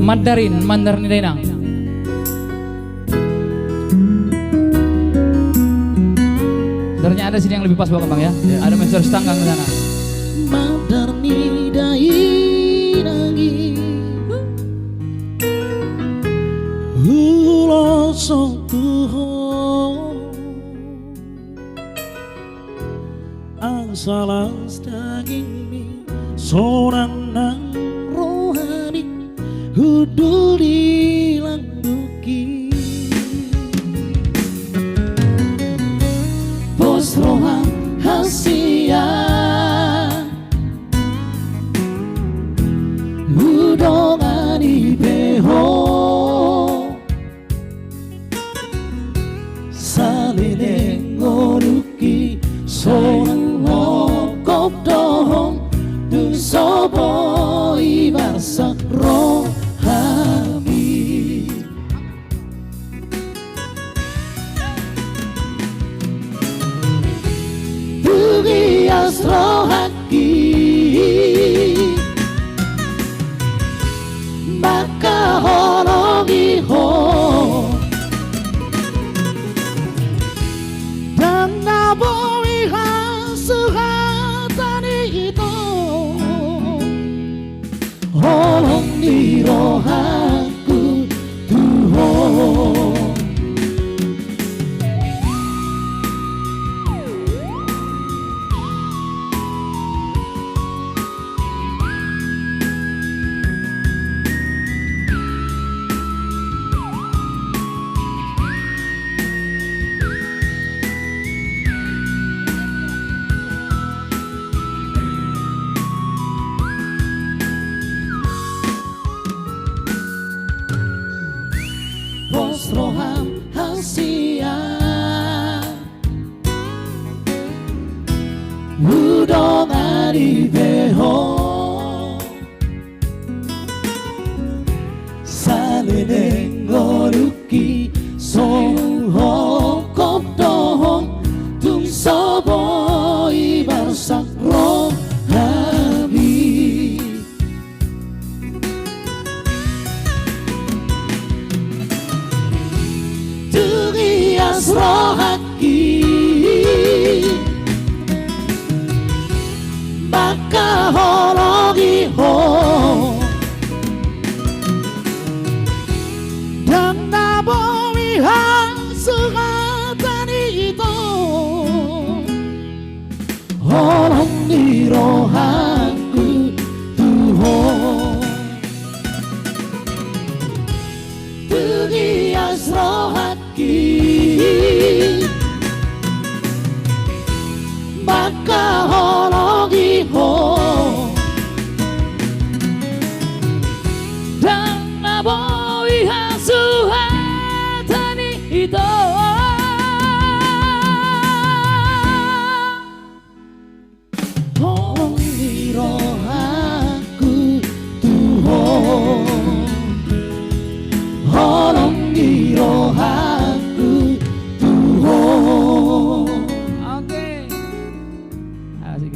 Mandarin Dainang. Sebenarnya ada sini yang lebih pas bukan Bang ya? Ada Master Stanggang di sana. Mandarni Dainangi Ulo Sotuho Angsalas daging seorang nang rohani hudul hilang duki bos rohan hasia udongani beho salile ngoruki seorang ngokop dohong du sobo ibasak rohani dugi asrohaki maka holongi ho dan naboi hasuhatani itu holong di rohaku Tuhan. Bos roham hasia udongani beho salene ngoruki soho kop dohong tung sobo ibarsak rohami rohaki maka holongi ho dan naboi hasuhatani itu holong di rohaku Tuhan dugi asrohaki maka holongi ho dan naboi hasuhatani itu holong di rohaku Tuhan holong di rohaku Tuhan. Oke. Asik.